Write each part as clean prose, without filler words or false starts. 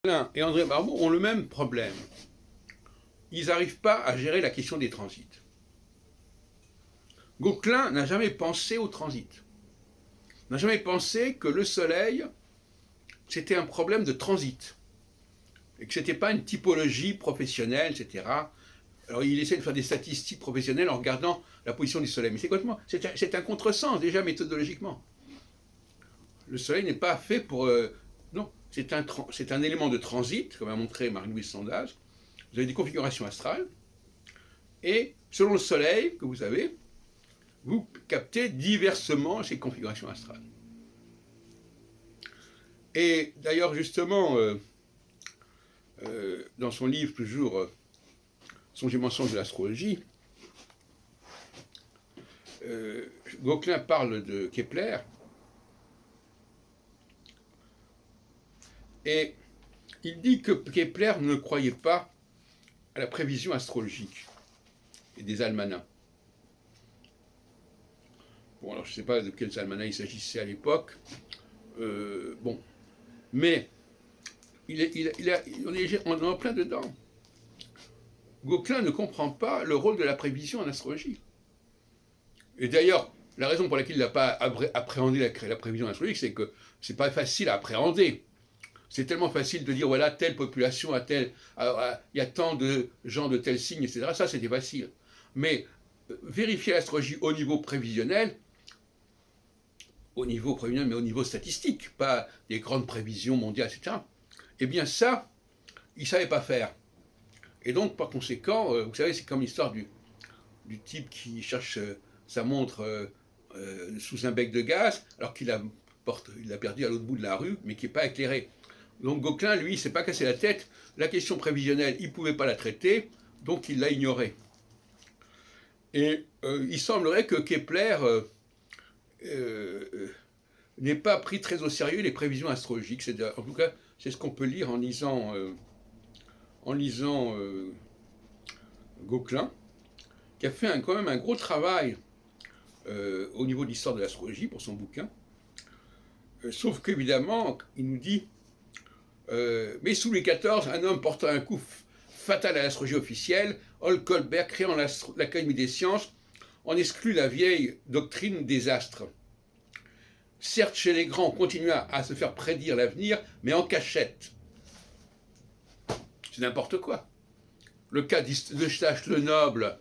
Gauquelin et André Malraux ont le même problème. Ils n'arrivent pas à gérer la question des transits. Gauquelin n'a jamais pensé au transit. N'a jamais pensé que le Soleil, c'était un problème de transit. Et que ce n'était pas une typologie professionnelle, etc. Alors il essaie de faire des statistiques professionnelles en regardant la position du Soleil. Mais c'est un contresens déjà méthodologiquement. Le Soleil n'est pas fait pour... non, c'est un élément de transit, comme a montré Marie-Louise Sondage. Vous avez des configurations astrales, et selon le Soleil que vous avez, vous captez diversement ces configurations astrales. Et d'ailleurs, justement, dans son livre toujours Songes et mensonges de l'astrologie, Gauquelin parle de Kepler, et il dit que Kepler ne croyait pas à la prévision astrologique et des almanachs. Bon, alors je ne sais pas de quels almanachs il s'agissait à l'époque, bon, mais on est en plein dedans. Gauquelin ne comprend pas le rôle de la prévision en astrologie. Et d'ailleurs, la raison pour laquelle il n'a pas appréhendé la prévision astrologique, c'est que c'est pas facile à appréhender. C'est tellement facile de dire, voilà, telle population il y a tant de gens de tel signe, etc. Ça, c'était facile. Mais vérifier l'astrologie au niveau prévisionnel, mais au niveau statistique, pas des grandes prévisions mondiales, etc. Eh bien ça, il ne savait pas faire. Et donc, par conséquent, vous savez, c'est comme l'histoire du type qui cherche sa montre sous un bec de gaz, alors qu'il l'a perdu à l'autre bout de la rue, mais qui n'est pas éclairé. Donc Gauquelin, lui, il ne s'est pas cassé la tête. La question prévisionnelle, il ne pouvait pas la traiter, donc il l'a ignorée. Et il semblerait que Kepler n'ait pas pris très au sérieux les prévisions astrologiques. En tout cas, c'est ce qu'on peut lire en lisant Gauquelin, qui a fait quand même un gros travail au niveau de l'histoire de l'astrologie pour son bouquin. Sauf qu'évidemment, il nous dit mais sous Louis XIV, un homme portant un coup fatal à l'astrologie officielle, Holcolbert, créant l'Académie des sciences, en exclut la vieille doctrine des astres. Certes, chez les grands, on continua à se faire prédire l'avenir, mais en cachette. C'est n'importe quoi. Le cas d'Eustache le Noble,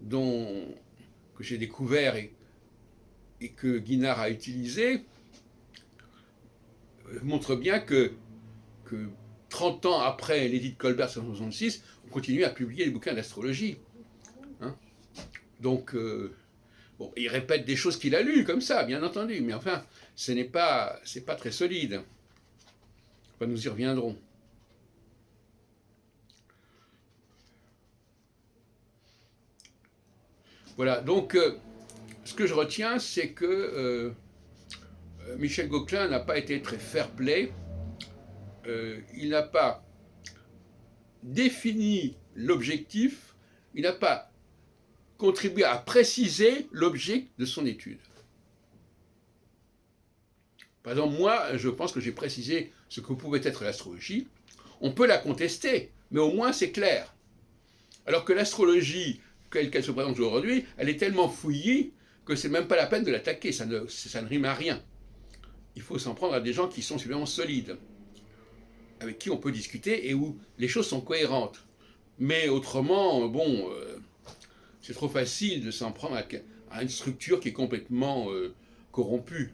que j'ai découvert et que Guinard a utilisé, montre bien que 30 ans après l'édit de Colbert 1966, on continue à publier des bouquins d'astrologie. Hein, donc, bon, il répète des choses qu'il a lues, comme ça, bien entendu, mais enfin, c'est pas très solide. Enfin, nous y reviendrons. Voilà, donc, ce que je retiens, c'est que Michel Gauquelin n'a pas été très fair-play. Il n'a pas défini l'objectif, il n'a pas contribué à préciser l'objet de son étude. Par exemple, moi, je pense que j'ai précisé ce que pouvait être l'astrologie. On peut la contester, mais au moins c'est clair. Alors que l'astrologie, qu'elle se présente aujourd'hui, elle est tellement fouillie que c'est même pas la peine de l'attaquer, ça ne rime à rien. Il faut s'en prendre à des gens qui sont suffisamment solides, avec qui on peut discuter et où les choses sont cohérentes. Mais autrement, bon, c'est trop facile de s'en prendre à une structure qui est complètement corrompue.